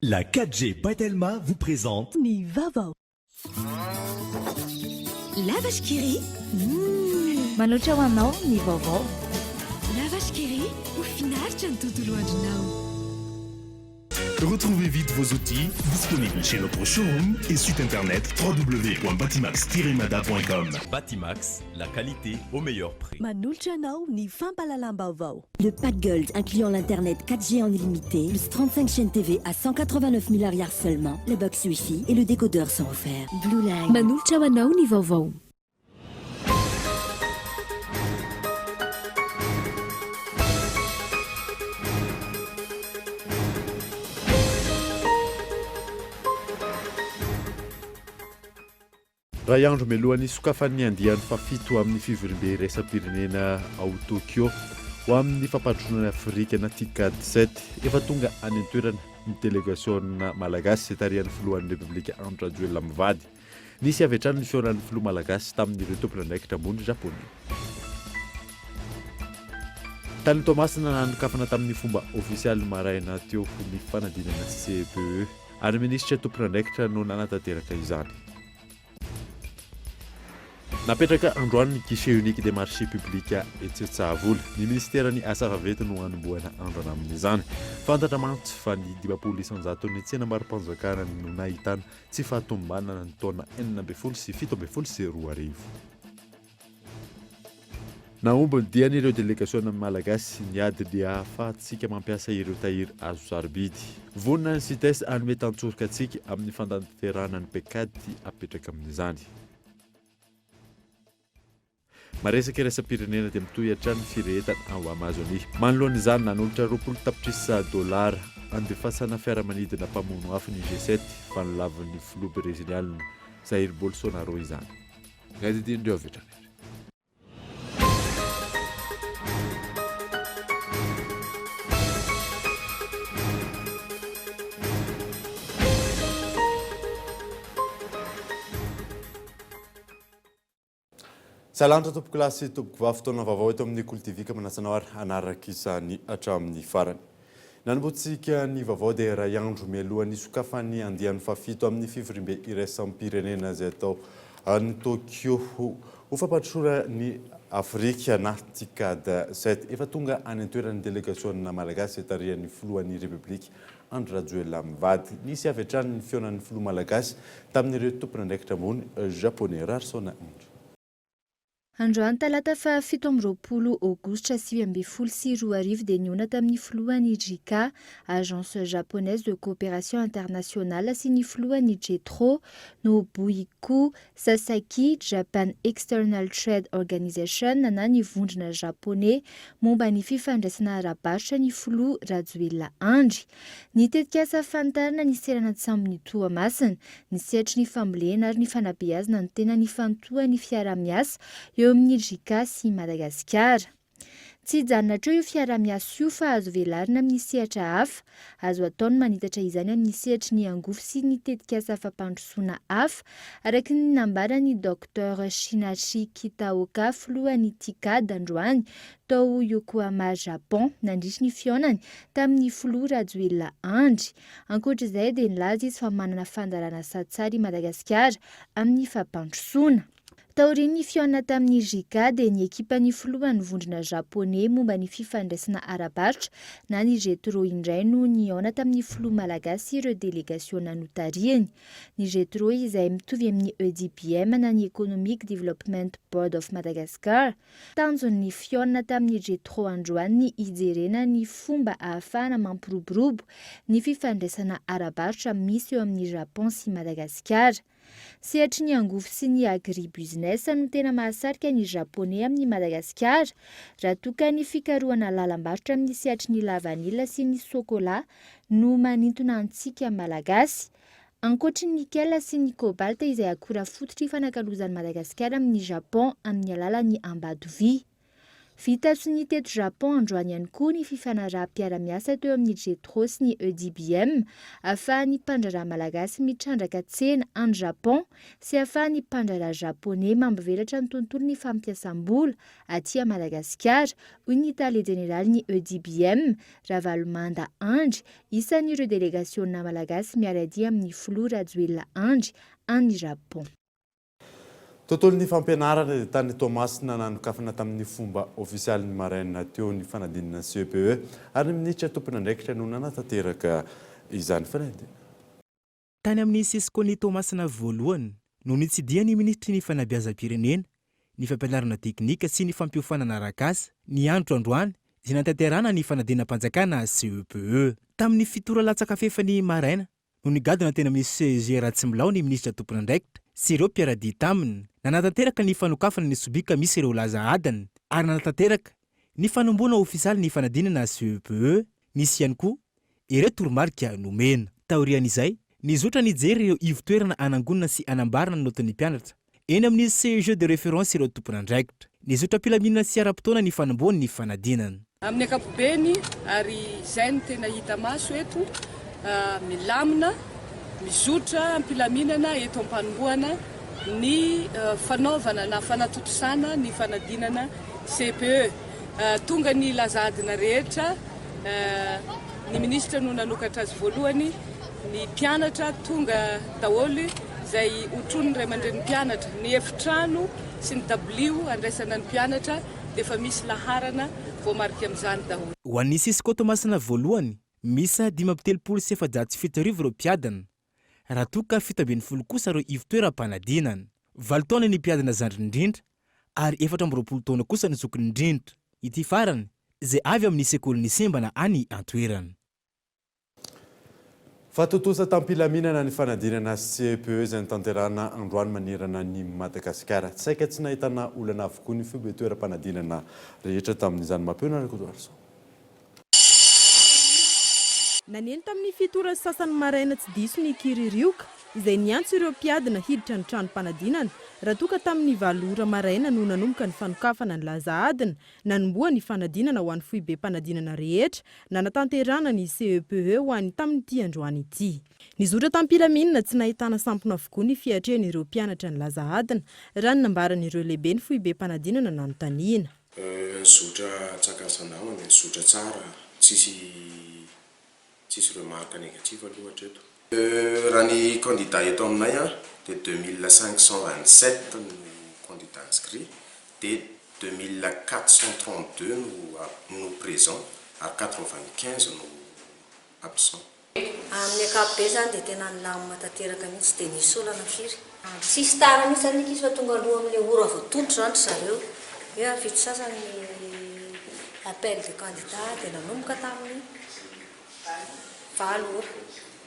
La 4G Batelma vous présente Ni Vavao. La vache qui rit. Manoatra ho anao ny vaovao. La vache qui rit. Au final, tu as tout loin de nous. Retrouvez vite vos outils disponibles chez notre showroom et site internet www.batimax-mada.com. Batimax, la qualité au meilleur prix. Manolotra anao ny fampahalalam-baovao. Le pack Gold incluant l'internet 4G en illimité, plus 35 chaînes TV à 189 000 arrières seulement, le box Wi-Fi et le décodeur sont offerts. Blue Line. Manolotra ho anao ny vaovao. Raha andro mialohan'ny sokafan'ny andiany fafito amin'ny fivorim-be iraisam-pirenena ao Tokyo ho amin'ny fampandrosoana Afrika na TICAD 7 efa tonga any an-toerana ny délégation malagasy tarihan'ny filohan'ny République Andry Rajoelina mivady. Nisy avy hatrany ny fihaonan'ny filoha malagasy tamin'ireo tompon'andraikitra ambony japonais. Tany Tomasina nanokafana tamin'ny fomba ofisialy maraina teo ny fanadinana CPE ary minisitra tompon'andraikitra no nanatanteraka izany. Napetraka androany ny guichet unique des marchés publics Etsetsahavoly ny ministerany asa vavety no anombohana androana amin'izany. Fantatra mantsy fa ny 200 ny tsena maro-panjakana no nahitana tsy fahatombanana ny taona 14 sy 17 naombony dia n'ireo délégation malagasy niady dia ahafahantsika mampiasa ireo tahiry azo sarobidy. Vonina ny CITES anome tantsoroka antsika amin'ny fandanterana ny pekady apetraka amin'izany. Maresaka iraisam-pirenena dia mitohy hatrany firehetana ao Amazonia. Manoloan'izany nanolotra $10 andefasana fiaramanidina mpamono hafa ny G7 fa nilavin'ny filoha breziliana Jair Bolsonaro izany. Gazety avy hatrany. Salantra tompoko lasy tompoko vafotoana vaovao eto amin'ny Kultivika manasanao ary anaraka izany hatramin'ny farany. Nanombotsika ny vaovao dia iray andro mialohan'ny sokafan'ny andiany fafito amin'ny fivorim-be iraisam-pirenena izay atao any Tokyo ho fampandrosoana ny Afrika na TICAD 7 efa tonga any an-toeran'ny délégation malagasy tarihan'ny filohan'ny République Andry Rajoelina mivady. Nisy avy hatrany ny fihaonan'ny filoha malagasy tamin'ireo tompon'andraikitra ambony japonais Rarsona Andro. Androany talata fa 17 aogositra 2022 dia niona tamin'ny filohan'ny JICA, agence japonaise de coopération internationale sy ny filohan'ny JETRO, Nobuhiko Sasaki, Japan External Trade Organization na ny vondrona japonais momba ny fifandraisana ara-barotra ny filoha Rajoelina Andry. Ny tetikasa fantarina ny serana samby ny Toamasina, ny sehatry ny fambolena ary ny fanabeazana ny tena ny fantohan'ny fiara-miasa eo amin'ny JICA sy Madagasikara. Tsy hijanona hatreo io fiara-miasa io fa azo velarina amin'ny sehatra hafa, azo ataony manitatra izany amin'ny sehatry ny angofo sy ny tetikasa fampandrosoana hafa, araka ny nambarany Dr Shinachi Kitaoka, filohan'ny TICAD androany tao Yokohama Japon, nandritry ny fihaonany tamin'ny filoha Rajoelina Andry. Ankoatr'izay dia nilaza izy fa manana fandarana satsara i Madagasikara amin'ny fampandrosoana. Taorian'ny fihaonana tamin'ny JICA dia ny ekipan'ny filohan'ny vondrona japonais momba ny fifandraisana ara-barotra na ny JETRO indray no nihaona tamin'ny filoha malagasy ireo délégation notariany. Ny JETRO izay mitovy amin'ny EDBM na ny Economic Development Board of Madagascar. Tanjon'ny fihaonana tamin'ny JETRO androany ny hijerena ny fomba ahafahana mampiroborobo ny fifandraisana ara-barotra misy eo amin'ny Japon sy Madagasikara. Sehatry ny angofo sy ny agribusiness no tena mahasarika ny japonais amin'ny Madagasikara raha toka ny fikarohana lalam-barotra amin'ny sehatry ny lavanila sy ny sokola no manintona antsika malagasy. Ankoatry ny nickel sy ny cobalt izay akora fototra fanankalozan'ny Madagasikara amin'ny Japon amin'ny alalan'ny ambadovy. Vita sy ny teto Japon androany ihany koa ny fifanaraha-piara-miasa teo amin'ny Jetro sy ny EDBM ahafahan'ny mpandraraha malagasy mitrandraka tsena any Japon sy ahafahan'ny mpandraraha japonais mampivelatra ny tontolon'ny fampiasam-bola aty Madagasikara, hoy ny Tale Général ny EDBM Ravalomanda Andry, isan'ireo délégationna malagasy miara-dia amin'ny filoha Rajoelina Andry any Japon. Tontolon'ny fampianarana dia tany Tomasina nanokafana tamin'ny fomba ofisialy ny maraina teo ny fanadinana CPE ary ny minitra tompona andraikitra no nanatanteraka izany fanadina. Tany amin'ny Siskony Tomasina voalohany no nitsidia ny ministry ny fanabeazam-pirenena, ny fampianarana teknika sy ny fampiofanana arak'asa ny andro androany izay natanterana ny fanadinam-panjakana CPE. Tamin'ny fitora latsaka fefany maraina no nigadona teny amin'ny CEG Ratsimilao ny ministra tompona andraikitra sy ireo mpiaradi taminy. Nanatanteraka ny fanokafana ny sobika misy ireo laza adany ary nanatanteraka ny fanomboana ofisialy ny fanadinana CPE. Nisy ihany koa ireo toromarika nomena. Taorian'izay nizotra nijery ireo ivotoerana anangonana sy anambarana ny notin'ny mpianatra eny amin'ny CEG de référence ireo tompona andraikitra. Nizotra mpilaminana sy ara-potoana ny fanomboany ny fanadinana. Amin'ny ankapobeny ary izay ny tena hita maso eto milamina mizotra ampilaminana eto am-panomboana ny fanaovana na fanatotosana ny fanadinana CPE. Tonga ny lazadina rehetra ny ministra no nanokatra azy voalohany, ny mpianatra tonga daholo izay hotrony ray aman-dren'ny mpianatra, ny efitrano sy ny dabilio andraisana ny mpianatra dia efa misy laharana voamarika amin'izany daholo. Ho an'ny Sisko Tomasina voalohany misa 577 ireo mpiadana, raha toka 70 kosa ireo ivotoeram-panadinana. 8 taona ny mpiadana zandry indrindra ary 14 taona kosa ny zokiny indrindra. Ity farany izay avy amin'ny sekoly Sembana any Antoerana. Fatotosa tampilaminana ny fanadinana CPE izay nitanterana androany manerana ny Madagasikara. Saika tsy nahitana olana avokoa ny fitoeram-panadinana rehetra tamin'izany mampiona ny kodoarso. Naneno tamin'ny fitora sasany maraina tsy diso ny kiririoka izay niantso ireo mpiadana hiditra ny trano-panadinana raha toka tamin'ny 7 ora maraina no nanomboka ny fanokafana ny laza adina nanomboa ny fanadinana ho an'ny foibe-panadinana rehetra nanatanterana ny CPE ho an'ny tamin'ny ity androany ity. Nizotra tampilaminana tsy nahitana sampona avokoa ny fiatrehan'ireo mpianatra ny laza adina raha ny nambaran'ireo lehibe ny foibe-panadinana nanontaniana. Zotra tsakasanao, zotra tsara, tsisy remarque négative aloha eto. Raha ny candidat eto aminay dia 2527 no candidat inscrit, dia 2432 no présent ary 95 no absent. Amin'ny ankapobeny zany dia tena nilamina tanteraka mihitsy dia nisy olana firy. Tsisy tara mihitsy zany izy fa tonga aloha amin'ilay ora voatontro zany zareo. Eo vitsy sasany appel de candidat dia nanomboka tamin'ny 7 ora.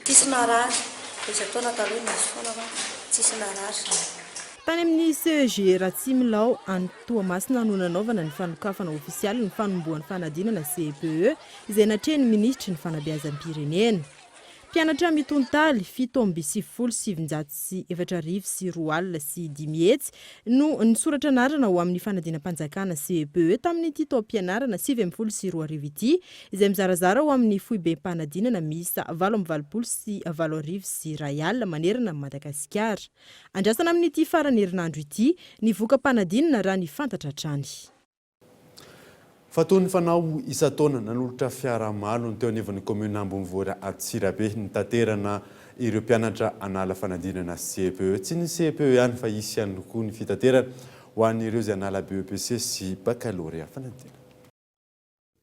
Tsisy narary, izy ataona taloha nisy foana fa tsisy narary. Tany amin'ny CEG Ratsimilao any Toamasina no nanaovana ny fanokafana ofisialy ny fanomboan'ny fanadinana CPE izay natrehany ministry ny fanabeazam-pirenena. Mpianatra mitontaly 7,774 sy 2 alina sy 10 hetsy no nisoratra anarana ho amin'ny fanadinam-panjakana CPE tamin'ny ity taom-pianarana 72 ity izay mizarazara ho amin'ny foibe-panadinana misa 7 sy 7 sy 2 alina manerana Madagasikara. Andrasana amin'ny ity farany herinandro ity nivoaka panadinana raha ny fantatra hatrany. Fatony fanao isa-taona nanolotra fiara malo ny teo anivon'ny commune Ambonivohitra Antsirabe nitaterana ireo mpianatra anala fanadinana CPE. Tsy ny CPE ihany fa isy ihany koa ny fitaterana ho an'ireo izay anala BEPC sy baccalauréat fanadinana.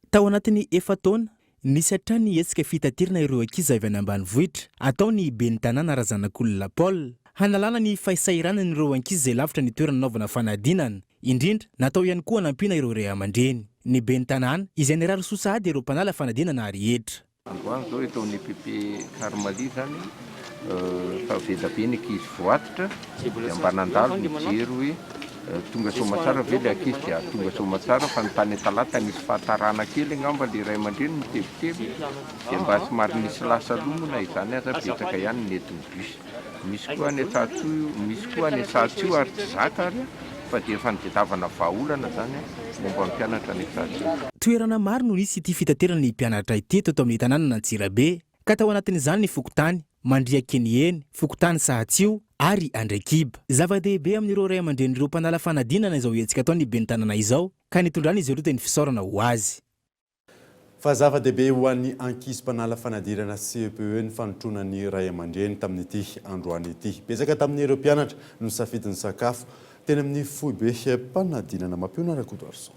Tao anatin'ny 7 taona nisy hatrany hetsika fitaterana ireo ankizy avy any ambanivohitra ataony ben'ny tanàna Razanak'olona Paul hanalana ny fahisairanany ireo ankizy izay lavitra ny toerana naovana fanadinana. Indrindra natao ihany koa hanampiana ireo ray aman-dreny. Ny ben'ny tanàna izay nirary sosahady ireo mpanala fanadinana rehetra. Androany zao eto amin'ny PP Karmali zany fa vedabe ny ankizy voatitra dia ambanandalo mijery hoe tonga somatsara ve le ankizy dia tonga somatsara fa ny tany talata nisy fahatarana kely angamba le ray aman-dreny mitebiteby dia mba somary nisy lasa lomona izany aza betsaka ihany ny entin'ny bus. Misy koa any Tsatso, misy koa any Tsatso ary tsy zaka ary fa dia fanodiavana vahaolana zany momba ny mpianatra ny fitsahatra. Toerana maro no nisy ity fitaterana ny mpianatra ity teto amin'ny tanàna Nantsirabe, ka tao anatin'izany ny Fokotany, Mandriakenieny, Fokotany Sahatsio ary Andrekiba. Zava-dehibe amin'ireo ray aman-dren'ireo mpanala fanadinana izao hetsika atao ny ben'ny tanàna izao, ka nitondrany izy ireo teny fisaorana ho azy. Fa zava-dehibe ho an'ny ankizy mpanala fanadirana CPE ny fanotronan'ny ray aman-dreny tamin'ity androany ity. Betsaka tamin'ireo mpianatra no safidin'ny sakafo teny amin'ny foibe mpanadinana mampiona Rakoto Arson.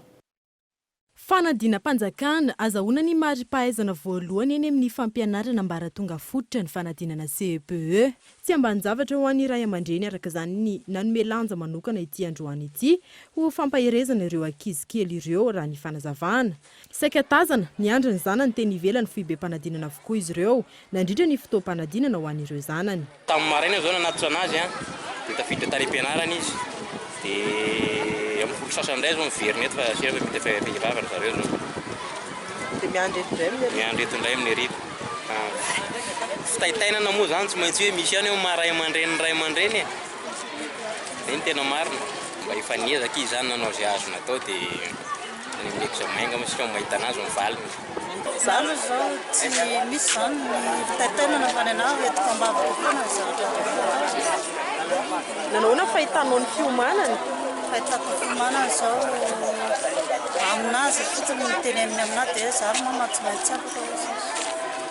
Fanadinam-panjakana azahoana ny mari-pahaizana voalohany eny amin'ny fampianarana ambaratonga fototra ny fanadinana CPE. Tsy ambanin-javatra ho an'ny ray aman-dreny araka izany ny nanome lanja manokana ity androany ity ho fampahirezana ireo ankizy kely ireo raha ny fanazavana. Saika tazana ny andriny zanany teny ivelany foibe mpanadinana avokoa izy ireo, nandrindra ny fotoam-panadinana ho an'ireo zanany. Tamin'ny maraina zao nanatitra anazy dia tafiditra tany am-pianarana izy. Dia amin'ny folo sasany indray zao miverina eto fa sira vehivavy zareo zao. Dia miandreto indray amin'ny heriva. Fitaitainana moa zany tsy maintsy hoe misy ihany eo maha ray aman-dreny e. Izay ny tena marina. Mba hifanezaka izy zany nanao izay azo natao dia ny examen misy mahita anazy mivalina. Zany zao tsy misy zany fitaitainana fa nanahy entiko ambavako foana zavatra. Nanahoana fahitanao ny fiomanany? Fahitako fiomanany zao aminazy fotsiny miteny aminahy dia zany mama tsy maintsy afaka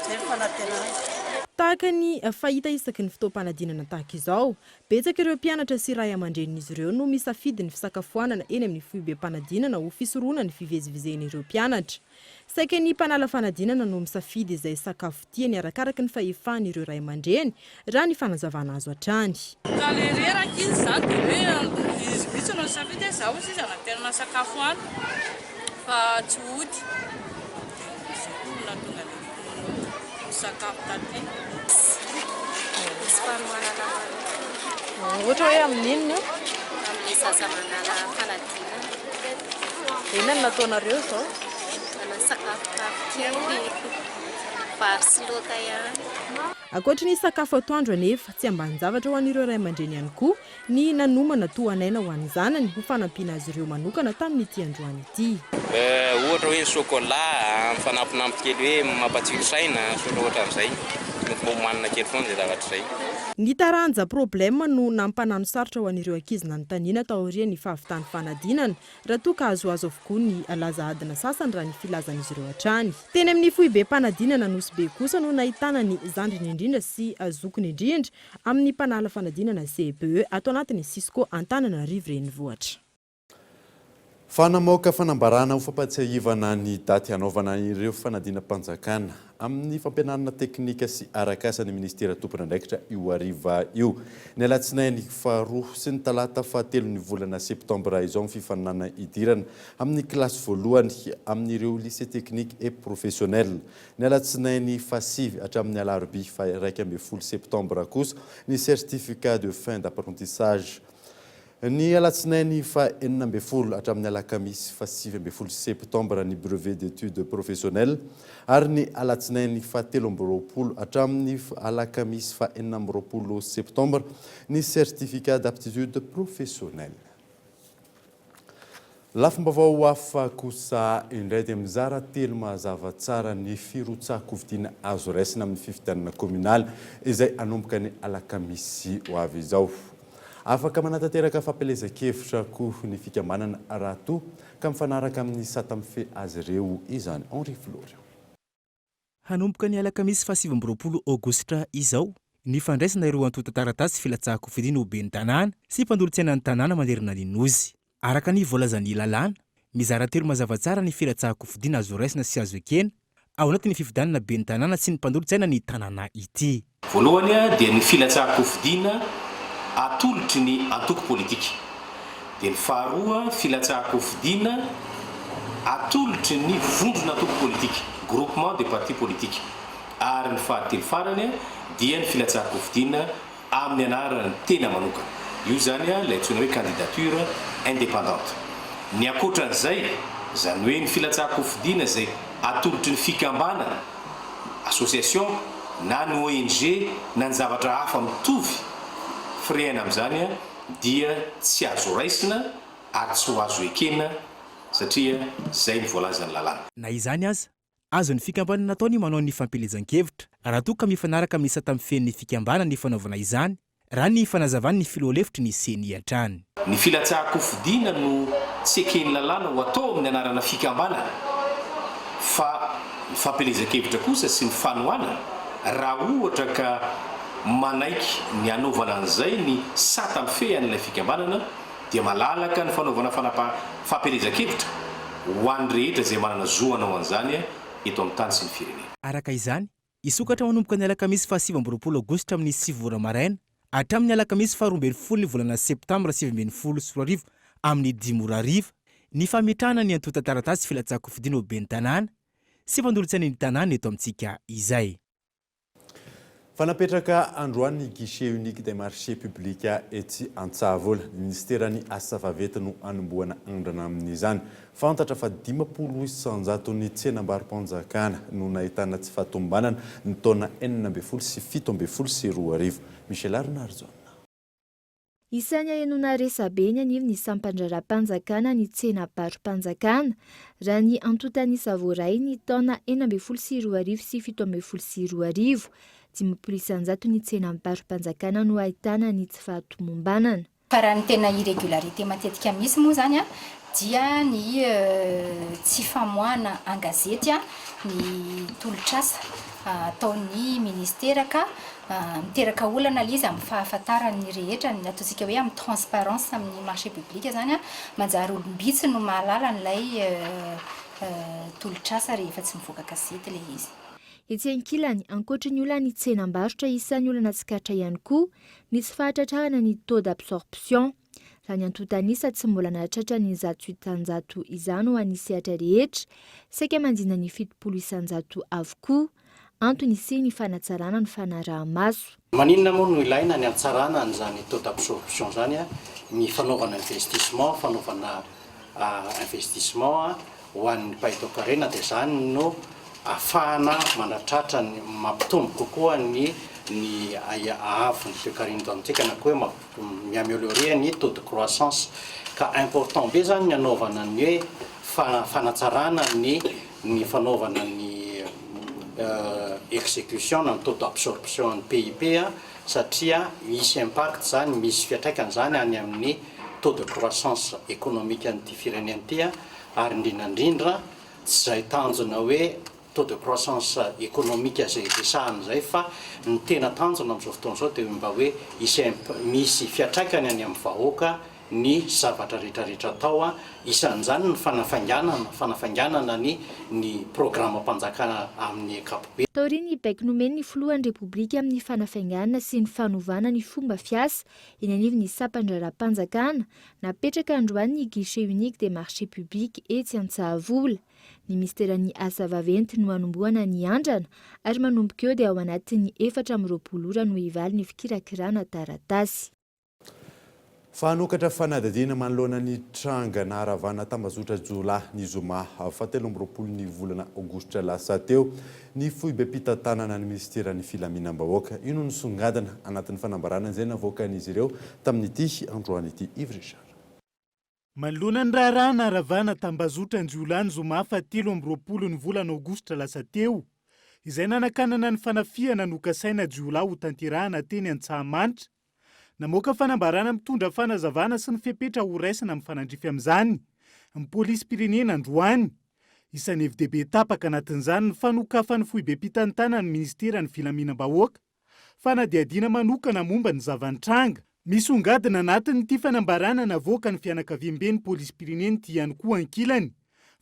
zay fanantenana. Tahaka ny fahita isaky ny fotoam-panadinana tahaka izao, betsaka ireo mpianatra sy ray aman-drenin'izy ireo no misafidy ny fisakafoanana eny amin'ny foibe mpanadinana ho fisoroana ny fivezivezen'ireo mpianatra. Saika ny mpanala fanadinana no misafidy izay sakafo tiany arakaraka ny fahefan'ireo ray aman-dreny raha ny fanazavana azo hatrany. Reraka izy zany dia hoe izy mitsy no misafidy izao izy anatenana sakafo any fa tsy hody. Sakafo taty. Ohatra hoe amin'inona? Amin'ny sasa manala fanadinana. Inona no nataonareo zao? Sakafo kely, vary sy laoka ihany. Ankoatra ny sakafo atoandro anefa tsy ambanin-javatra ho an'ireo ray aman-dreny ihany koa ny nanomana toanaina ho an'ny zanany ho fanampiana azy ireo manokana tamin'ity androany ity. Ohatra hoe chocolat mifanampinampy kely hoe mampatsiro saina ohatra amin'izay. Manana kely foana izay zavatra izay. Ny taranja problème no nampanano sarotra ho an'ireo ankizy nanontaniana tao aorian'ny fahavitany fanadinana raha toa ka azoazo avokoa ny alaza adina sasany raha ny filazan'izy ireo hatrany. Teny amin'ny foibe mpanadinana Nosy Be kosa no nahitana ny zandriny indrindra sy azokiny indrindra amin'ny mpanala fanadinana CPE ato anatin'ny Cisco Antananarivo renivohitra. Fanamoaka fanambarana ho fampatsiahivana ny daty hanaovana ireo fanadinam-panjakana amin'ny fampianarana teknika sy arak'asany ministera tompon'andraikitra io hariva io. Ny alatsinainy faharoa sy ny talata fahatelo ny volana septambra izao ny fifaninana idirana amin'ny kilasy voalohany amin'ireo lycée technique et professionnel. Ny alatsinainy fahasivy hatramin'ny alarobia fa 1 septambra kosa ny certificat de fin d'apprentissage. Ny alatsinainy fa 4 hatramin'ny alakamisy fa 7 septambra ny brevet d'études professionnelles ary ny alatsinainy fa 13 hatramin'ny alakamisy fa 14 septambra ny certificat d'aptitude professionnelle. Lafim-baovao hafa kosa indray dia mizara telo mazava tsara ny firotsako vidiana azo raisina amin'ny fifidianana communal izay anomboka ny alakamisy ho avy izao. Afaka manatanteraka fampelezan-kevitra koa ny fikambanana raha toa ka mifanaraka amin'ny satamfe azy ireo izany Henri Florio. Hanomboka ny alakamisy fa 7 aogositra izao ny fandraisana ireo antota-taratasy filatsahako fidiana ho ben'ny tanàna sy mpandolo-tsaina ny tanàna manerana ny Nozy. Araka ny voalazan'ny lalàna, mizara telo mazava tsara ny filatsahako fidiana azo raisina sy azo ekena ao anatin'ny fifidianana ben'ny tanàna sy ny mpandolo-tsaina ny tanàna ity. Voalohany dia ny filatsahako fidiana atolotry ny antoko politika. Dia ny faharoa filatsahako fidiana atolotry ny vondrona antoko politika, groupement de partis politique. Ary ny fahatelo farany dia ny filatsahako fidiana amin'ny anarany tena manokana. Io zany ilay antsoina hoe candidature indépendante. Ny ankoatran'izay, zany hoe ny filatsahako fidiana izay atolotry ny fikambanana, association na ny ONG na ny zavatra hafa mitovy fireana amin'izany dia tsy azo raisina ary tsy ho azo ekena satria zay ny voalazany lalàna. Na izany aza azo ny fikambanana nataony manao ny fampelezan-kevitra raha toa ka mifanaraka amin'isa tamin'ny fen'ny fikambanana ny fanaovana izany raha ny fanazavany ny filoalefitry ny seny hatrany. Ny filatsahako fidiana no tsy ekeny lalàna ho atao amin'ny anarana fikambanana fa ny fampelezan-kevitra kosa sy ny fanoana raha ohatra ka manaiky ny anaovana an'izay ny sata mifehy an'ilay fikambanana dia malalaka ny fanaovana fampelezan-kevitra ho an'ny rehetra izay manana zoanao an'izany eto amin'ny tany sy ny firenena. Araka izany isokatra manomboka ny alakamisy fa 7 aogositra amin'ny 9 ora maraina hatramin'ny alakamisy fa 12 ny volana septambra 2024 amin'ny 10 ora hariva ny fametrahana ny antota taratasy filatsahako fidiana ho ben'ny tanàna sy fandolotsaina ny tanàna eto amintsika izay. Fanapetraka androany ny guichet unique des marchés publics ety Antsavola, ny ministerany asa vaventy no anomboana andrana amin'izany. Fantatra fa 50 isanjato ny tsenam-barim-panjakana no nahitana tsy fahatombanana ny taona 14 sy 17 Michel Arnarzona. Isany ahenona resabe ny anivo ny sampandraram-panjakana ny tsenam-barim-panjakana raha ny antotany savoray ny taona 14 sy 17 isanjato ny tsenam-barim-panjakana no ahitana ny tsy fahatomombanana. Fa raha ny tena irrégularité matetika misy moa zany dia ny tsy famoahana an-gazety ny tolotrasa ataon'ny ministera ka miteraka olana izy amin'ny fahafantarany rehetra ny ataontsika hoe amin'ny transparence amin'ny marché public zany manjary olombitsy no mahalala n'ilay tolotrasa rehefa tsy mivoaka gazety le izy. Etsy ankilany ankoatra ny olana ny tsenam-barotra isan'ny olana tsikatra ihany koa ny tsy fahatratrahana ny taux d'absorption raha ny antotanisa tsy mbola nahatratra ny 800 izany ho an'ny sehatra rehetra saika mandina ny 70 isanjato avokoa antony sy ny fanatsarana ny fanaraha-maso. Maninona moa no ilaina ny antsarana n'izany taux d'absorption zany ny fanaovana investissement ho an'ny paitokarena dia zany no afahana manatratra ny mampitombo kokoa ny ahavon'ny toekarena antsika na koa hoe miaméliorer ny taux de croissance ka important be zany ny anaovana ny hoe fanatsarana ny fanaovana ny exécution na taux d'absorption ny PIB satria misy impact zany misy fiatraikany zany any amin'ny taux de croissance économique an'ity firenena ity ary indrindrandrindra tsy zay tanjona hoe taux de croissance économique zay resahana zay fa ny tena tanjona amin'izao fotoana izao dia mba hoe misy fiatraikany any amin'ny vahoaka ny zavatra rehetrarehetra atao isan'izany ny fanafainganana ny programam-panjakana amin'ny ankapobeny. Taoriany baiko nomeny ny filohan'ny repoblika amin'ny fanafainganana sy ny fanovana ny fomba fiasa eny anivon'ny sampandraram-panjakana napetraka androany ny guichet unique des marchés publics etsy Antsavola. Ny ministerany asa vaventy no anomboana ny andrana ary manomboka eo dia ao anatin'ny 4 ora no hivaly ny fikirakirana taratasy. Fanokatra fanadadiana manoloana ny tranga na haravana tambazotra Jolahy ny zoma 17 ny volana aogositra lasa teo ny foibe mpitantanana ny ministerany filaminam-bahoaka ino ny songadina anatin'ny fanambarana izay navoakan'izy ireo tamin'ity androany ity Yves Richard. Manoloana ny raharaha haravana tambazotra Jolahy ny zoma 17 ny volana aogositra lasa teo izay nanakanana ny fanafiana nokasaina Jolahy ho tanterahana teny Antsahamanitra. Namoaka fanambarana mitondra fanazavana sy ny fepetra ho raisina amin'ny fanandrify amin'izany ny polisy pirenena androany. Isan'ny FDB tapaka anatin'izany ny fanokafan'ny foibe mpitantanana ny ministerany filaminam-bahoaka fanadiadiana manokana momba ny zavan-tranga. Misongadina anatin'ity fanambarana navoaka ny fianakaviam-be ny polisy pirenena ity ihany koa ankilany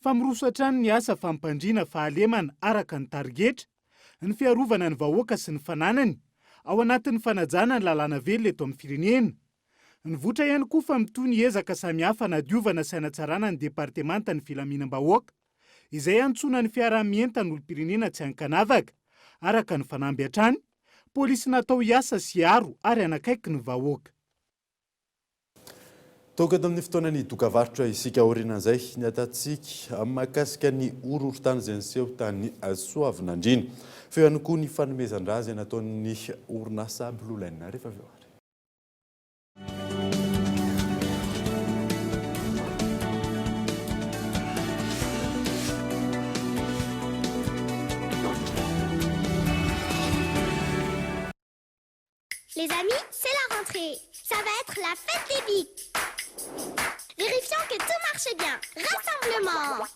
fa miroso ny asa fampandriana fahalemana araka ny targetra ny fiarovana ny vahoaka sy ny fananany ao anatin'ny fanajana ny lalàna velona eto amin'ny firenena. Nivoatra ihany koa fa mitony ezaka samihafa nadiovana sy hanatsarana ny departemanta ny filaminam-bahoaka izay antsoina ny fiarah-mienta ny olo-pirenena tsy hankanavaka araka ny fanamby hatrany polisy natao hiasa sy aro ary anakaiky ny vahoaka. Toka tamin'ny fotoana ny dokavarotra isika orinan'izay ny atatsika mahakasika ny orohorotany izay niseho tany Soavinandriana. Feo ihany koa ny fanomezan-draza nataon'ny orinasa Blue Line rehefa avy eo. Les amis, c'est la rentrée. Ça va être la fête des bics. Vérifions que tout marche bien. Rassemblement.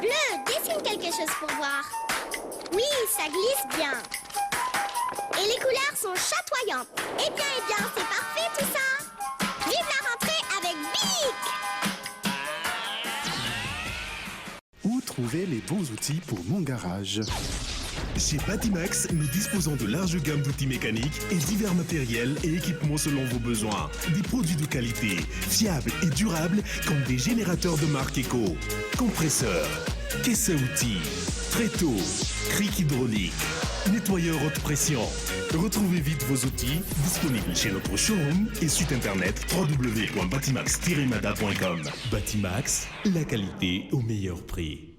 Bleu, dessine quelque chose pour voir. Oui, ça glisse bien. Et les couleurs sont chatoyantes. Eh bien, c'est parfait tout ça. Vive la rentrée avec Bic! Où trouver les bons outils pour mon garage? Chez Batimax, nous disposons de larges gammes d'outils mécaniques et divers matériels et équipements selon vos besoins. Des produits de qualité, fiables et durables comme des générateurs de marque Eco, compresseurs, caisses à outils, tréteaux, cric hydraulique, nettoyeur haute pression. Retrouvez vite vos outils disponibles chez notre showroom et site internet www.batimax-mada.com. Batimax, la qualité au meilleur prix.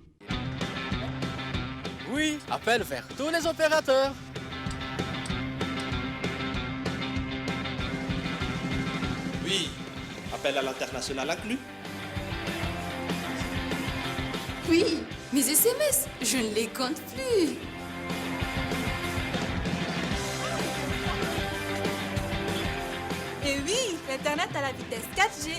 Oui, appel vers tous les opérateurs. Oui, appel à l'international inclus. Oui, mes SMS, je ne les compte plus. Et oui, l'Internet à la vitesse 4G.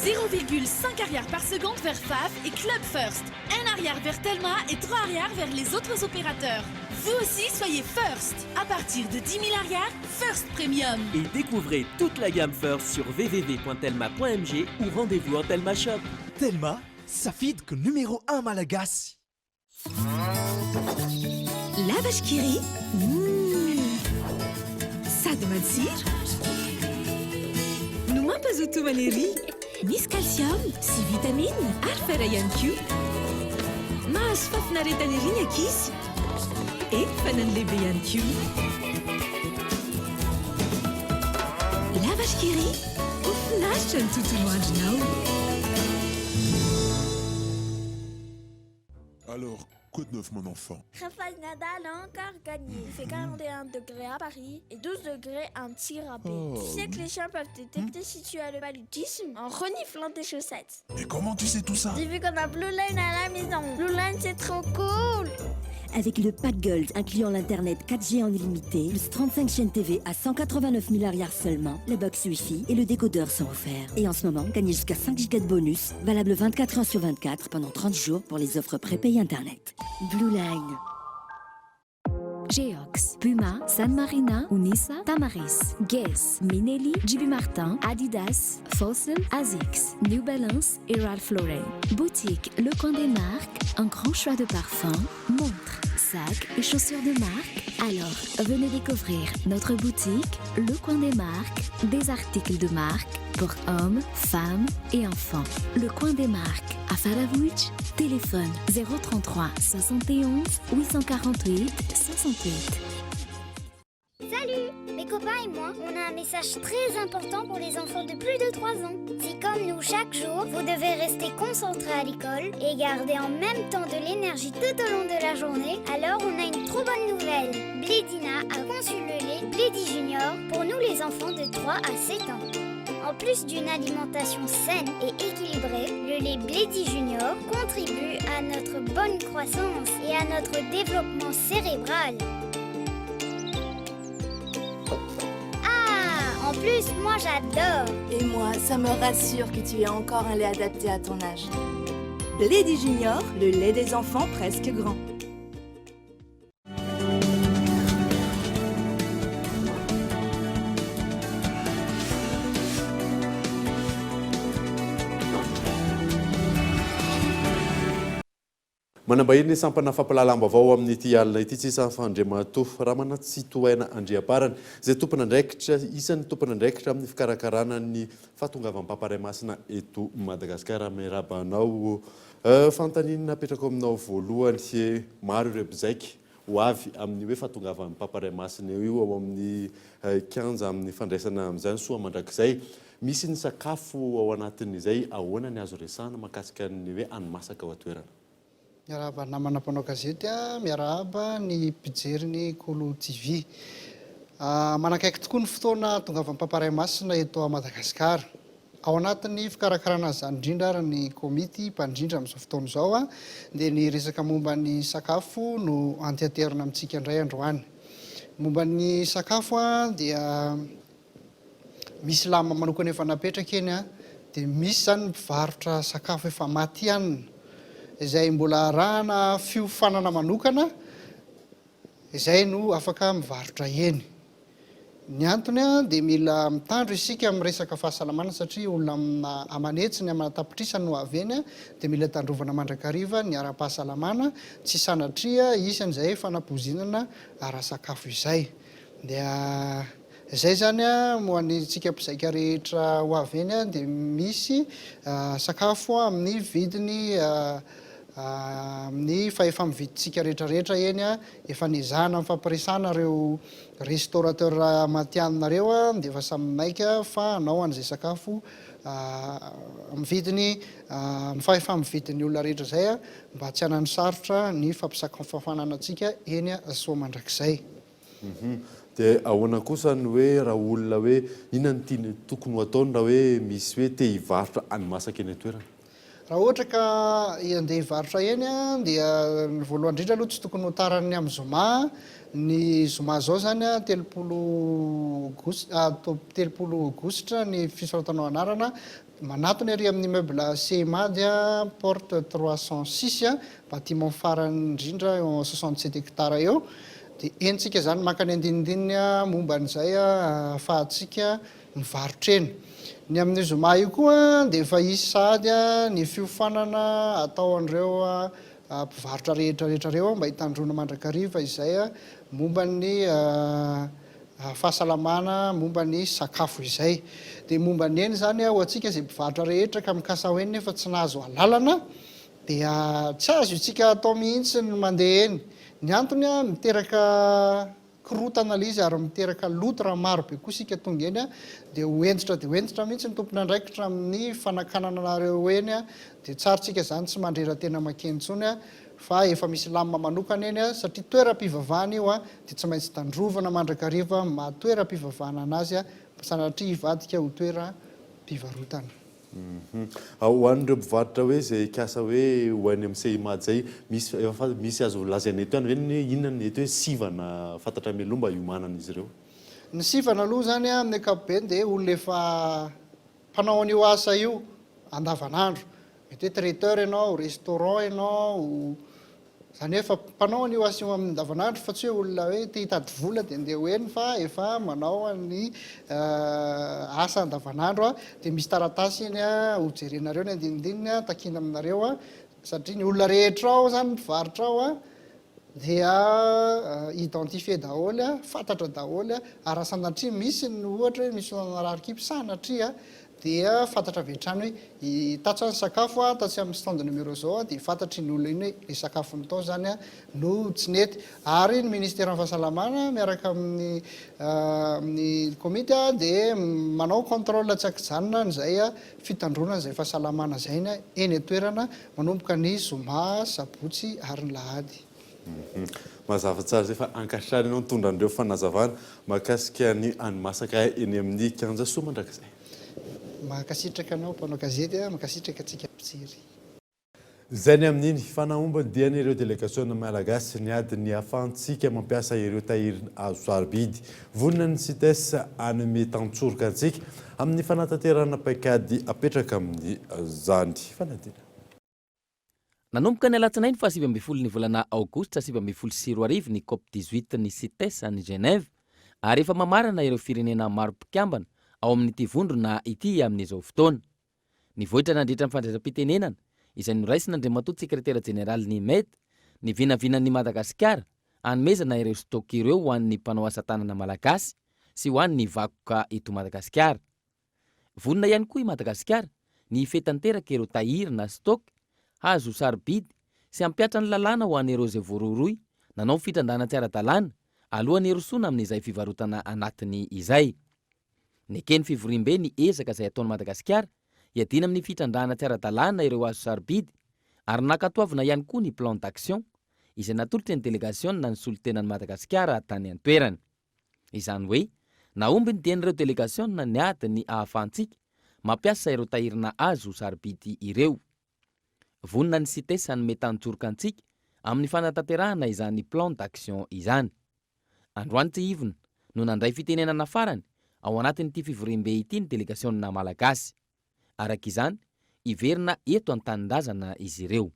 0,5 arrière par seconde vers FAF et Club First. 1 arrière vers Telma et 3 arrière vers les autres opérateurs. Vous aussi, soyez First. À partir de 10 000 arrières, First Premium. Et découvrez toute la gamme First sur www.telma.mg ou rendez-vous en Telma Shop. Telma, ça feed que numéro 1 Malagasy. La vache qui rit. صدمة تصير نما بزوتو ماليري نيس كالسيوم سي فيتامين عارفة ريان كيو مع شفافنا ريتانيرين يا كيس ايه فنان لي بيان كيو لا باش كيري وفناش تنتوتو نواجناو. Alors, quoi de neuf, mon enfant? Rafael Nadal a encore gagné. Il fait 41 degrés à Paris et 12 degrés en tir à baie. Tu sais que les chiens peuvent détecter si tu as le paludisme en reniflant tes chaussettes. Mais comment tu sais tout ça? J'ai vu qu'on a Blue Line à la maison. Blue Line, c'est trop cool. Avec le pack Gold incluant l'internet 4G en illimité, plus 35 chaînes TV à 189 000 arrières seulement, les box Wi-Fi et le décodeur sont offerts. Et en ce moment, gagnez jusqu'à 5 Go de bonus, valable 24 heures sur 24 pendant 30 jours pour les offres prépayées internet. Blue Line. Geox, Puma, San Marina, Unisa, Tamaris, Guess, Minelli, JB Martin, Adidas, Fossil, Asics, New Balance et Ralph Lauren. Boutique Le Coin des Marques, un grand choix de parfums, montres, sacs et chaussures de marque. Alors, venez découvrir notre boutique Le Coin des Marques, des articles de marque pour hommes, femmes et enfants. Le Coin des Marques à Faravouch, téléphone 033 71 848 68. Salut! Mes copains et moi, on a un message très important pour les enfants de plus de 3 ans. Si comme nous, chaque jour, vous devez rester concentrés à l'école et garder en même temps de l'énergie tout au long de la journée, alors on a une trop bonne nouvelle. Blédina a conçu le lait Blédi Junior pour nous les enfants de 3 à 7 ans. En plus d'une alimentation saine et équilibrée, le lait Blédi Junior contribue à notre bonne croissance et à notre développement cérébral. En plus, moi j'adore. Et moi, ça me rassure que tu aies encore un lait adapté à ton âge. Lady Junior, le lait des enfants presque grands. Manambahiny sampana fampalalam-baovao amin'ity alina ity tsisy fandriamato raha manatsy toaina andriaparany zay tompon'andraikitra isan'ny tompon'andraikitra amin'ny fikarakarana ny fahatongavam-pampariamasina eto Madagasikara. Miarabanao fantaninina apetrako aminao voalohany maro ireo mpizaika ho avy amin'ny hoe fahatongavam-pampariamasina io ao amin'ny kianja amin'ny fandraisana amin'izany soa mandrakizay. Misy ny sakafo ao anatin'izay ahoana ny azo resahana mahakasika ny hoe hani-masaka ao atoerana. Miarahaba namana mpanao gazety miarahaba ny mpijery ny Kolo TV. Manakaiky tokoa ny fotoana tongavam-pampariamasina eto Madagasikara. ao anatin'ny fikarakarana zany indrindra ary ny komity mpandrindra amin'izao fotoana izao a dia ny resaka momba ny sakafo no antiaterina amintsika indray androany. Momba ny sakafo a dia misy lama manokana efa napetraka eny a dia misy zany mpivarotra sakafo efa maty anina izay mbola arahana fiofanana manokana izay no afaka mivarotra eny. Ny antony a dia mila mitandro isika amin'ny resaka fahasalamana satria olona amina amanetsiny amina tapitrisany no avy eny a dia mila tandrovana mandrakariva ny ara-pahasalamana tsy sanatria isan'izay fanapozinana ara-sakafo izay. Dia izay zany a moan'itsika mpizaika rehetra ho avy eny a dia misy sakafo amin'ny vidiny amin'ny efa mividintsika rehetrarehetra eny a efa nizahana amin'ny fampiresana ireo restaurateur matianinareo a dia efa samy maika fa hanao an'izay sakafo amin'ny vidiny efa mividin'ny olona rehetra zay a mba tsy hanany sarotra ny fampisakafoanana antsika eny a soa mandrakizay. Dia ahoana kosa ny hoe raha olona hoe inona ny tokony ho ataony raha hoe misy hoe te hivarotra hani-masaka eny an-toerana? Raha ohatra ka andeha hivarotra eny a dia ny voalohany indrindra aloha tsy tokony ho tarany amin'ny zoma. Ny zoma zao zany a 30 aogositra ny fisoratanao anarana manatony ary amin'ny meuble CMA dia porte 306 a bâtiment farany indrindra eo 67 hectares eo. Dia entsika zany makany andinindininy a momba an'izay a ahafahantsika mivarotra eny. Ny amin'ny zoma io koa dia efa isy sady a ny fiofanana atao an'ireo mpivarotra rehetrarehetrareo mba hitandrona mandrakariva izay a momba ny fahasalamana momba ny sakafo izay. Dia momba ny eny zany ho antsika izay mpivarotra rehetra ka mikasa ho eny nefa tsy nahazo alalana dia tsy azo itsika atao mihitsy ny mandeha eny. Ny antony a miteraka korotana ilay izy ary miteraka loto raha maro be koa isika tonga eny a dia hoenjitra mihitsy ny tompony andraikitra amin'ny fanakanana anareo eny a dia tsarotsika zany tsy mandrera-tena makentsony a fa efa misy lamina manokana eny a satria toeram-pivavahana io a dia tsy maintsy tandrovana mandrakariva toeram-pivavahana anazy a sanatria hivadika ho toeram-pivarotana. Ho an'ireo mpivarotra hoe izay kasa hoe ho any amin'ny CMA zay misy azo lazaina eto ihany ve inona ny eto hoe sivana fantatra mialoha mba hiomanana izy ireo? Ny sivana aloha zany a amin'ny ankapobeny dia olona efa mpanao an'io asa io andavanandro, mety hoe traiteur ianao, restaurant ianao, zany hoe efa mpanao an'io asa io amin'ny andavanandro fa tsy hoe olona hoe te hitady vola dia andeha ho eny fa efa manao ny asa andavanandro a. Dia misy taratasy eny a ho jerenareo ny andinindininy a takina aminareo a satria ny olona rehetra ao zany mpivarotra ao a dia identifié daholo a fantatra daholo a ary sanatria misy ny ohatra hoe misy nararikipy sanatria dia fantatra avy hatrany hoe tatso ny sakafo a tatsy amin'ny stand numéro zao a dia fantatry ny olona iny hoe le sakafo nitao zany a no tsy nety. Ary ny ministère fahasalamana miaraka amin'ny komity a dia manao contrôle tsy akijanona n'izay a fitandrona izay fahasalamana zay ny eny an-toerana manomboka ny zoma, sabotsy ary ny lahady. Mazava tsara zay fa ankasitrahana ianao nitondra an'ireo fanazavana mahakasika ny hani-masaka eny amin'ny kianja soa mandrakizay. Mahakasitraka anao mpanao gazety a mahakasitraka atsika mpijery. Zay ny amin'iny fanahomba dia ireo délégation malagasy ny ady ny ahafahantsika mampiasa ireo tahirina azo sarobidy vonina ny CITES anome tantsoroka antsika amin'ny fanatanterahana paikady apetraka amin'ny zany fanadina. Nanomboka ny alatsinainy fa 7 ny volana aogositra 2024 ny COP18 ny CITES ny Genève ary efa mamarana ireo firenena maro mpikambana ao amin'ny tivondrona ity amin'izao fotoana. Ny vohitra nandritra ny fandraisam-pitenenana izay noraisina Andriamatoa sekretera jeneraly ny MED ny vinavinan'ny Madagasikara hanomezana ireo stock ireo ho an'ny mpanao asa tanana malagasy sy ho an'ny vakoka eto Madagasikara. Vonina ihany koa i Madagasikara ny hifetanteraka ireo tahirina stock hazo sarobidy sy hampiatra ny lalàna ho an'ireo izay voaroroy nanao fitrandana tsy ara-dalàna alohan'ny erosoana amin'izay fivarotana anatiny izay. Nekeny fivorimbe ny ezaka izay ataon'i Madagasikara hiadina amin'ny fitrandrana tsy ara-dalàna ireo azo sarobidy ary nakatoavina ihany koa ny plan d'action izay natolotra ny délégation na ny solotenan'i Madagasikara tany an-toerany. Izany hoe naomby ny dian'ireo délégation ny ady ny ahafahantsika mampiasa ireo tahirina azo saribity ireo. Vonina ny sitesa ny mety anjoroka antsika amin'ny fanatanterahana izany plan d'action izany. Androany tsy ivona no nandray fitenenana farany ao anatin'ity fivorim-be ity ny delegasionna malagasy. Arak'izany, iverina eto an-tanindrazana izy ireo.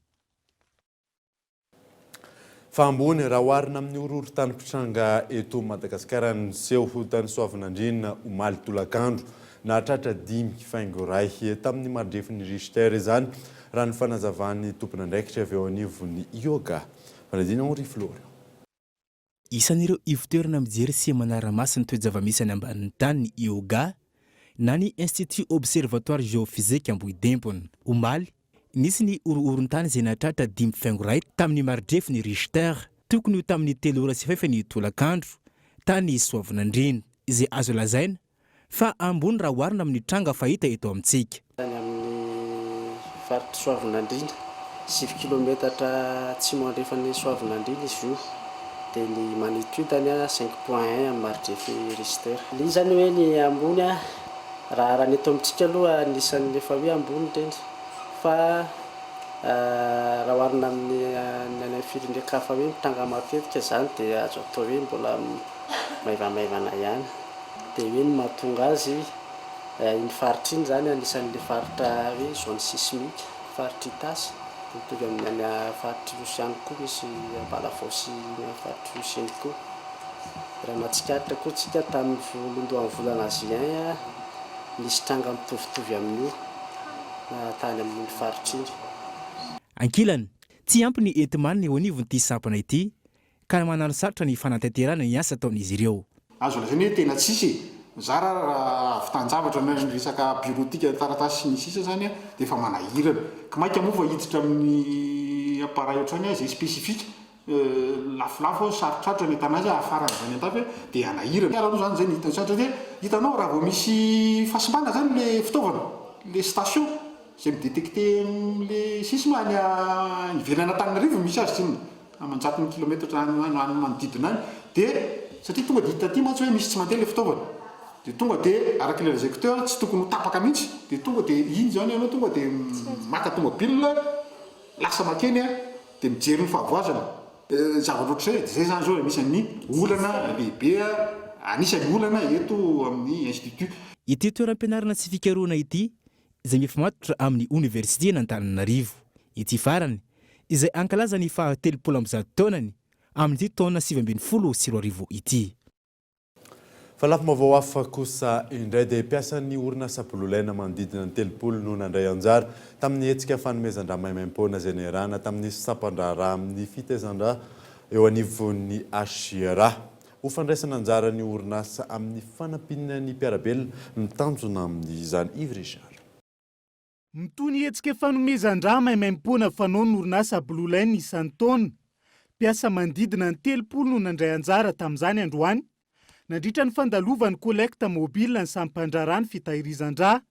Fa ambony raha oharina amin'ny horohorontany-pitranga eto Madagasikara ny seho tany Soavinandriana omaly tolakandro nahatratra 5 faingo ray tamin'ny mandrefin'ny Richter izany raha ny fanazavan'ny tompon'andraikitra avy eo anivon'ny yoga. Fanadina Henri Flore. Isan'ireo ivotoerana mijery sy manara-maso ny toe-java-misy any ambanin'ny tany ny yoga na ny Institut Observatoire Géophysique Ambohidempona. Omaly nisy ny horohoron-tany izay nahatratra 5 faingo ray tamin'ny mandrefin'ny Richter tokony ho tamin'ny 3 ora sy 5 tolakandro tany Soavinandriana izay azo lazaina fa ambony raha oharina amin'ny tranga fahita eto amintsika. Tany amin'ny faritra Soavinandriana 7 kilometatra tsy mandrefan'ny Soavinandriana izy io. Dia ny magnitudany 5.1 amin'ny mandrefy Richter. Ny zany hoe ny ambony raha ny eto amintsika aloha anisan'ny efa hoe ambony tena fa raha oharina amin'ny firendrekafa hoe mitanga matetika zany dia azo atao hoe mbola maivamaivana ihany. Dia hoe ny mahatonga azy ny faritra iny zany anisan'le faritra hoe zone sismique, faritra Itasy, mitovy amin'ny faritra Rosiany koa misy Balafosy faritra Rosiany koa. Raha mahatsikaritra koa tsika tamin'ny voalohan'ny volana juin nisy tranga mitovitovy amin'io tany amin'ny faritra iny. Ankilany, tsy ampy ny enti-manina eo anivon'ity sampana ity ka manano sarotra ny fanatanterahana ny asa ataon'izy ireo. Azo lazaina hoe tena tsisy zara raha fitanjavatra na resaka biolotika taratasy ny sisa zany dia efa manahirana. Ka maika moa fa hiditra amin'ny appareil ohatrany izay spécifique lafolafo sarotratra mety anazy afarana zany an-tafy dia anahirana. Raha zany zay hita sarotra dia hitanao raha vao misy fasimbana zany le fitaovana, le station izay midétecté le sisma any ivelana Antananarivo misy azy tsiny amanjaton'ny kilomètre any manodidina any dia satria tonga dia hita aty mantsy hoe misy tsy mandeha le fitaovana dia tonga dia araka le réjecteur tsy tokony ho tapaka mihitsy dia tonga dia iny zany ianao tonga dia maka tomobile lasa makeny dia mijery ny fahavoazana zavatra ohatr'izay. Zay zany zao misy ny olana lehibe anisan'ny olana eto amin'ny institut. Ity toeram-pianarana sy fikarohana ity izay mifamatotra amin'ny université n'Antananarivo. Ity farany izay ankalaza ny faha 30 taonany amin'ity taona 2012 ity. Fa lafim-baovao hafa kosa indray dia piasan'ny orinasa bololaina manodidina ny 30 no nandray anjara tamin'ny hetsika fanomezan-draha maimaim-poana izay niarahana tamin'ny sampan-draharaha amin'ny fitaizan-draha eo anivon'ny HGRA. Ho fandraisana anjara ny orinasa amin'ny fanampinana ny mpiarabelona mitanjona amin'izany Yves Richard. Mitony hetsika fanomezan-draha maimaim-poana fanaon'ny orinasa bololaina isan'ny taona. Piasa manodidina ny 30 no nandray anjara tamin'izany androany. Nandritra ny fandalovany kolekta mobile ny sampan-draharaha fitahirizan-draha.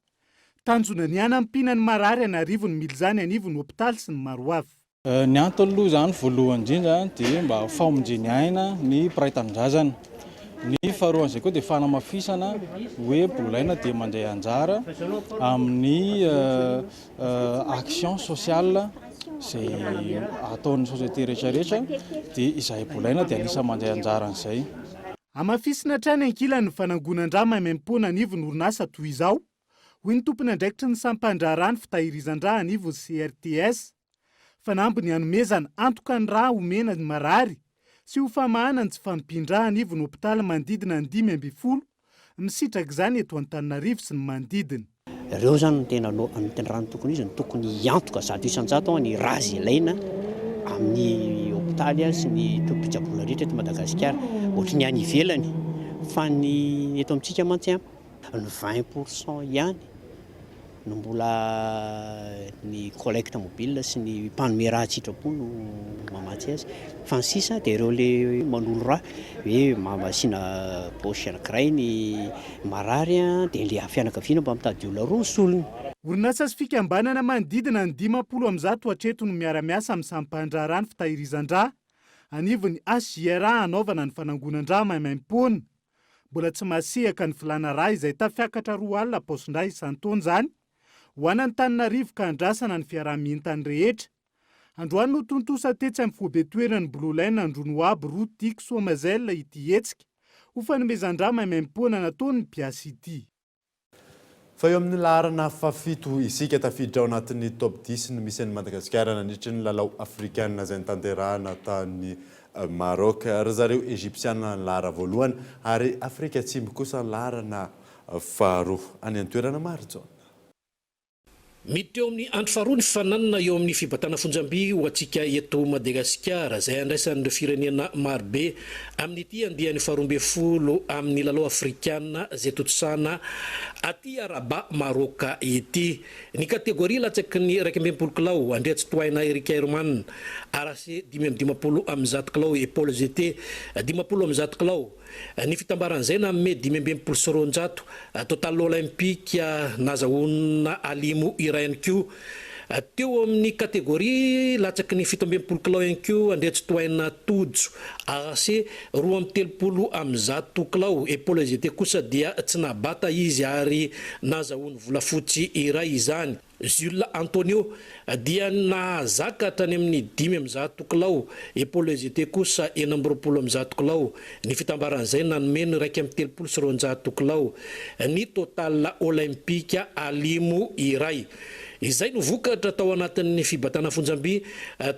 Tanjona ny anampina ny marary anarivo ny milizany anivony hôpitaly sy ny maro hafa. Ny antony aloha zany voalohany indrindra dia mba famonjeny aina ny mpiray-tanindrazana. Ny faharoan'izay koa dia fanamafisana hoe bololaina dia mandray anjara amin'ny action sociale izay ataon'ny société rehetrarehetra dia izay bololaina dia anisany mandray anjara an'izay. Amafisina hatrany ankilany ny fanangonan-draha maimaim-poana anivony orinasa toy izao. Hoy ny tompony andraikitry ny sampan-draharaha fitahirizan-draha anivony CRTS. Fanamby ny hanomezana antoka ny raha omena ny marary sy ho famahana ny tsy fampin-draha anivony hôpitaly manodidina ny 5 misitraka izany eto Antananarivo sy ny manodidina. Ireo zany no tena raha tokony izy tokony hiantoka zato isan-jato ny raha izay ilaina amin'ny hôpitaly sy ny tompon-tsabola rehetra eto Madagasikara ohatra ny any ivelany fa ny eto amintsika mantsy ny 20% ihany no mbola ny collecte mobile sy ny mpanome raha sitrapo no mamatsy azy fa ny sisa dia ireo le manolo raha hoe masina poche anankiray ny marary dia le fianakaviana mba mitady olona roa ny solony. Orinasa sy fikambanana manodidina ny 50 hatreto no miara-miasa amin'ny sampan-draharaha fitahirizan-draha anivony HGRA hanaovana ny fanangonan-draha maimaim-poana. mbola tsy masehaka ny vilana ra izay tafiakatra 2 alina paosindray isan-taona zany ho an'Antananarivo ka andrasana ny fiaraha-mientany rehetra. Androany no tontosa tetsy amin'ny foabetoerany Blue Line Androno aby route Tic Somazel ity hetsika ho fanomezan-drano maimaimpona nataony mpiasa ity. Fa eo amin'ny laharana fafito isika tafiditra ao anatin'ny top 10 ny misy an'i Madagasikara nandritra ny lalao afrikanina izay nitanterahana tany Maroc. Ry zareo Egyptiana ny lahara voalohany ary Afrika Atsimo kosa ny laharana faharoa. Any an-toerana maro zao. Miditra eo amin'ny andro faharoa ny fifananana eo amin'ny fibatana fonjam-by ho antsika eto Madagasikara izay andraisan'ireo firenena marobe amin'ity andian'ny 12 amin'ny lalao afrikanina izay totsana aty Rabat Maroc ity. Ny kategoria latsaky ny 12 kilao Andriatsy Toaina Erika Herman RC 550 kilao et Paul GT 50 kilao. Ny fitambaran'izay na me 520 sy roanjato total olympique nazahoana alimo iray ihany koa. Teo amin'ny kategoria latsaky ny 17 kilao ihany koa Andriatsy Toaina Tojo RC 230 kilao et Paul GT kosa dia tsy nabata izy ary nazahoany volafotsy iray izany. Jules Antonio dia nahazaka hatrany amin'ny 15 kilao et Paul GT kosa 20 kilao. Ny fitambaran'izay nanomeny 130 sy 200 kilao. Ny total olympique alimo iray. Izay no vokatra tao anatin'ny fibatana fonjam-by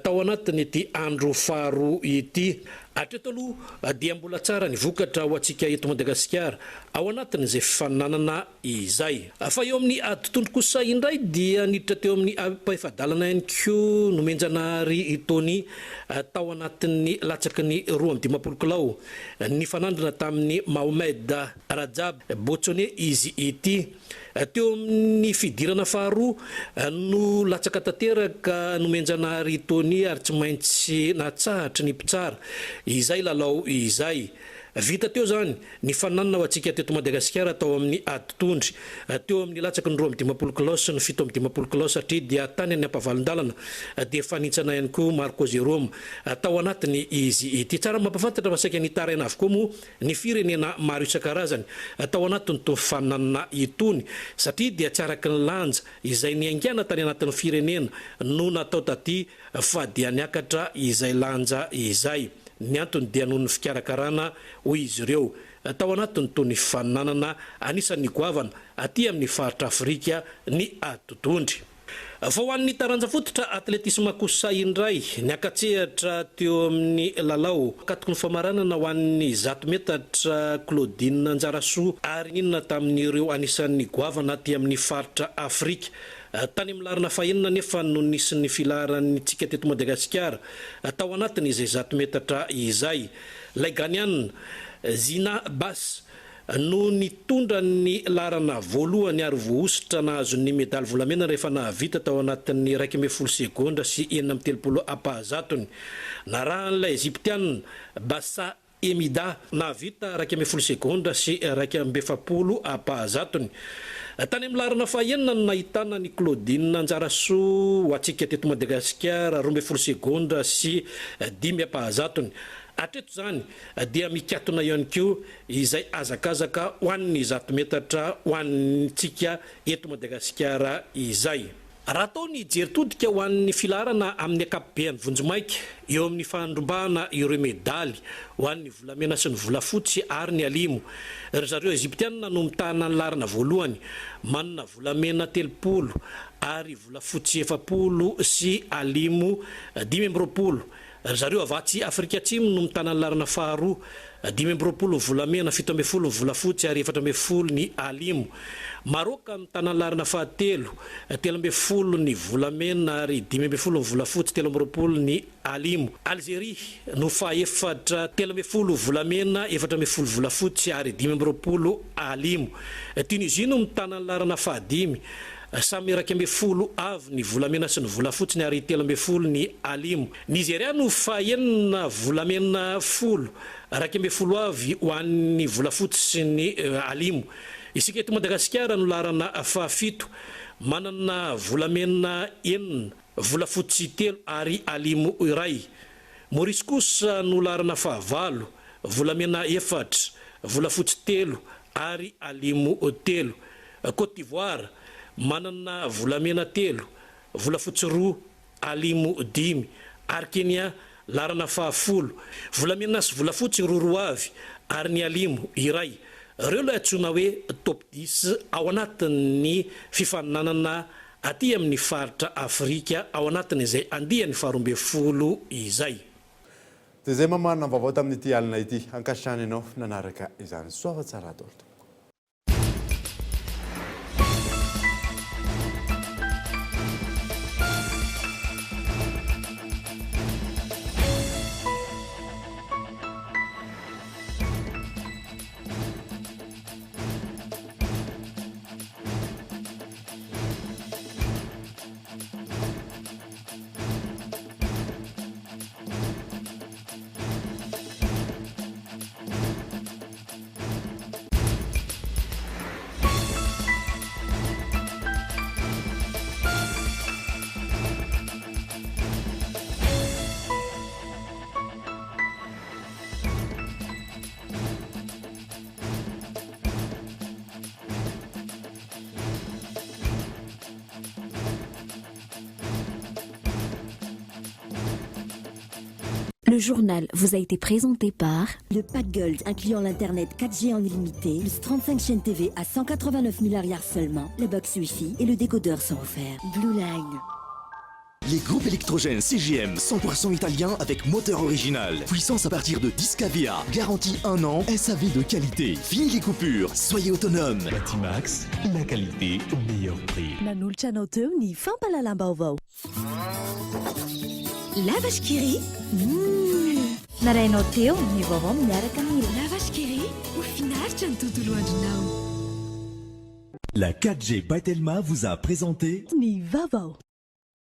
tao anatin'ity andro faharoa ity. Hatreto aloha dia mbola tsara ny vokatra ho antsika eto Madagasikara ao anatin'izay fifananana izay. Fa eo amin'ny atontondro kosa indray dia niditra teo amin'ny ampaefadalana ihany koa nomenjanahary itony tao anatin'ny latsaky ny 12 kilao. Ny fanandrina tamin'ny Mohamed Rajab Botsone izy ity. Teo amin'ny fidirana faharoa no latsaka tanteraka nomenjanahary itony ary tsy maintsy natsahatra ny mpitsara. Izay lalao izay. Vita teo zany ny fananana ho antsika teto Madagasikara tao amin'ny atotondry. Teo amin'ny latsaky ny 12 kilao sy ny 17 kilao satria dia tany any ampavalon-dalana dia fanintsana ihany koa Marco Jérôme tao anatiny izy ity. Tsara mampafantatra fa saika nitaraina avokoa moa ny firenena maro isan-karazany tao anatiny to fananana itony satria dia tsy araky ny lanja izay niaingana tany anatin'ny firenena no natao taty fa dia niakatra izay lanja izay. Ny antony dia noho ny fikarakarana ho izy ireo tao anatiny tony fananana anisan'ny goavana aty amin'ny faritra Afrika ny atotondry. Fa ho an'ny taranja fototra atletisme kosa indray niakatsehatra teo amin'ny lalao katoko ny famaranana ho an'ny 100 metatra Claudine Anjarasoa ary ninona tamin'ireo anisan'ny goavana aty amin'ny faritra Afrika. Tany amin'ny larina fahenina nefa no nisy ny filaharan'ny tsika teto Madagasikara tao anatiny izay 100 metatra izay. Laiganiana Zina Bas no nitondra ny larana voalohany ary voaositra nahazo ny medaly volamena rehefa nahavita tao anatin'ny 12 sekondra sy 13 apahazatony. Narahan'ilay Egyptianina Bassa Emida nahavita 12 sekondra sy 12 apahazatony. Tany amin'ny larina fahenina no nahitana ny Claudine Anjarasoa ho antsika teto Madagasikara 12 sekondra sy 10 apahazatony. Hatreto zany dia mikatona ihany koa izay azakazaka ho an'ny 100 metatra ho antsika eto Madagasikara izay. Raha atao ny jeritodika ho an'ny filarana amin'ny akapobean'ny vonjomaika eo amin'ny fandrombahana ireo medaly ho an'ny volamena sy ny volafotsy ary ny alimo. Ry zareo Egyptianina no mitahana ny larana voalohany manana volamena 30 ary volafotsy 70 sy alimo 12. Ry zareo avatsy Afrika Atsimo no mitahana ny larana faharoa 12 volamena 17 volafotsy ary 14 ny alimo. Maroka mitahana ny larana fahatelo 13 ny volamena ary 15 volafotsy 13 ny alimo. Algérie no fahaefatra 13 volamena 14 volafotsy ary 15 alimo. Tunisie no mitahana ny larana fahadimy samy 12 avy ny volamena sy ny volafotsy ary 13 ny alimo. Nigeria no fahaenina volamena 10 12 avy ho an'ny volafotsy sy ny alimo. Isika eto Madagasikara no larana fahafito manana volamena 4 volafotsy 3 ary alimo iray. Maurice kosa no larana fahavalo volamena 4 volafotsy 3 ary alimo 3. Côte d'Ivoire manana volamena 3, volafotsy 2, alimo 5. Ary Kenya larana 10, volamena sy volafotsy 2 avy ary ny alimo iray. Reo la antsona hoe top 10 ao anatin'ny fifaninanana aty amin'ny faritra Afrika ao anatin'izay andiany 12 izay. Dia zay mamana vaovao tamin'ity alina ity, ankasitrany ianao nanaraka izany soava tsara atolto. Le journal vous a été présenté par le Pack Gold, incluant l'Internet 4G en illimité, plus 35 chaînes TV à 189 000 $ seulement, le box Wi-Fi et le décodeur sont offerts. Blue Line. Les groupes électrogènes CGM 100% italien avec moteur original. Puissance à partir de 10 kVA. Garantie 1 an. SAV de qualité. Fini les coupures. Soyez autonome. Batimax, la qualité au meilleur prix. Nanultra teo ny fampalalam-baovao. Lavage Kiri. Narainao teo ny vaovao miaraka amin'ny Lavage Kiri. Mahafinaritra ny tontolo andronao. La 4G by Telma vous a présenté ny vaovao.